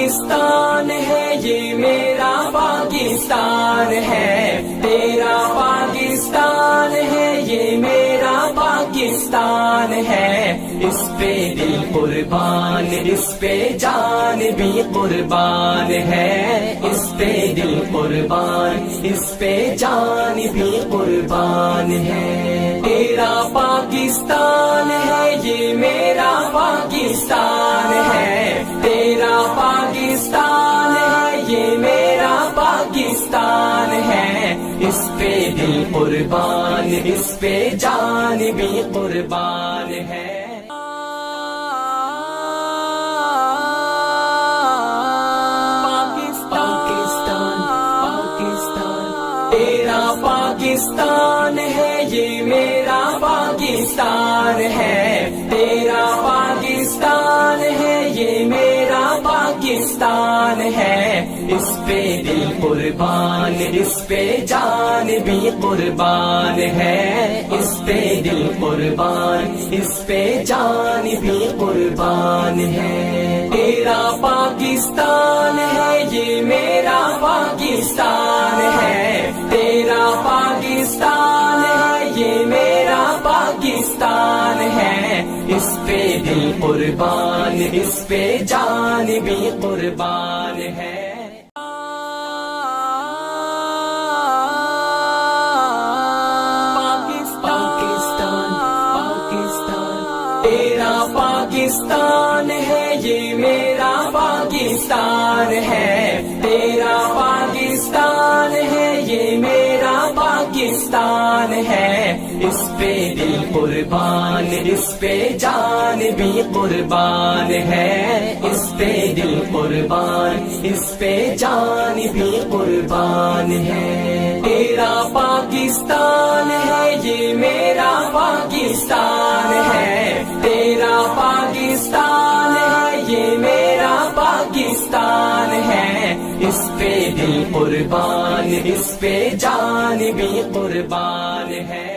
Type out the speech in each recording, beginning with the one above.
پاکستان ہے، یہ میرا پاکستان ہے، تیرا پاکستان ہے، یہ میرا پاکستان ہے، اس پہ دل قربان، اس پہ جان بھی قربان ہے، اس پہ دل قربان، اس پہ جان بھی قربان ہے، تیرا پاکستان ہے، یہ میرا پاکستان ہے، تیرا پاکستان ہے، یہ میرا پاکستان ہے، اس پہ دل قربان، اس پہ جان بھی قربان ہے۔ تیرا پاکستان ہے، یہ میرا پاکستان ہے، تیرا پاکستان ہے، یہ میرا پاکستان ہے، اس پہ دل قربان، اس پہ جان بھی قربان ہے، اس پہ دل قربان، اس پہ جان بھی قربان ہے، تیرا پاکستان ہے، یہ میرا پاکستان ہے، تیرا پاکستان ہے، یہ میرا پاکستان ہے، اس پہ دل قربان، اس پہ جان بھی قربان ہے۔ تیرا پاکستان ہے، یہ میرا پاکستان ہے، تیرا پاکستان ہے، یہ میرا پاکستان ہے، اس پہ دل قربان، اس پہ جان بھی قربان ہے، اس پہ دل قربان، اس پہ جان بھی قربان ہے، تیرا پاکستان ہے، یہ میرا پاکستان ہے، تیرا پاکستان ہے، یہ میرا پاکستان ہے، اس پہ دل قربان، اس پہ جان بھی قربان ہے۔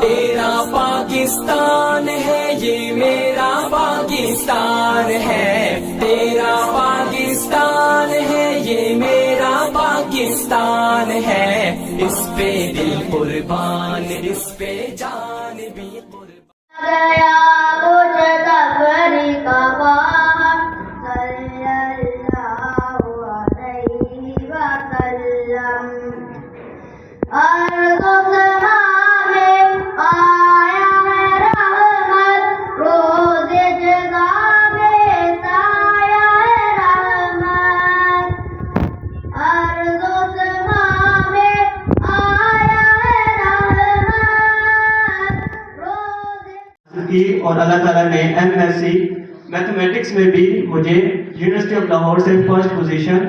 تیرا پاکستان ہے، یہ میرا پاکستان ہے، تیرا پاکستان ہے، یہ میرا پاکستان ہے، اس پہ دل قربان، اس پہ جان بھی قربان۔ گیا مجھ تفریق باہم صلی اللہ علیہ وسلم، ارض و سما میں آیا ہے رحمت، روز جزا میں سایہ ہے رحمت، ارض و سما میں آیا ہے رحمت، روز کی، اور اللہ تعالیٰ نے MSc میتھمیٹکس میں بھی مجھے یونیورسٹی آف لاہور سے فرسٹ پوزیشن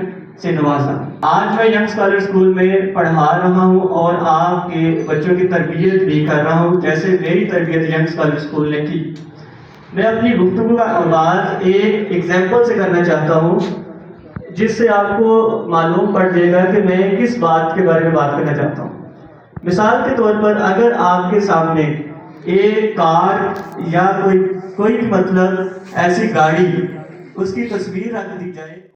سے نوازا۔ آج میں ینگ اسکالر اسکول میں پڑھا رہا ہوں اور آپ کے بچوں کی تربیت بھی کر رہا ہوں، جیسے میری تربیت ینگ اسکالر اسکول نے کی۔ میں اپنی گفتگو کا آغاز ایک ایگزامپل سے کرنا چاہتا ہوں، جس سے آپ کو معلوم پڑ جائے گا کہ میں کس بات کے بارے میں بات کرنا چاہتا ہوں۔ مثال کے طور پر اگر آپ کے سامنے ایک کار یا کوئی مطلب ایسی گاڑی، اس کی تصویر رکھ دی جائے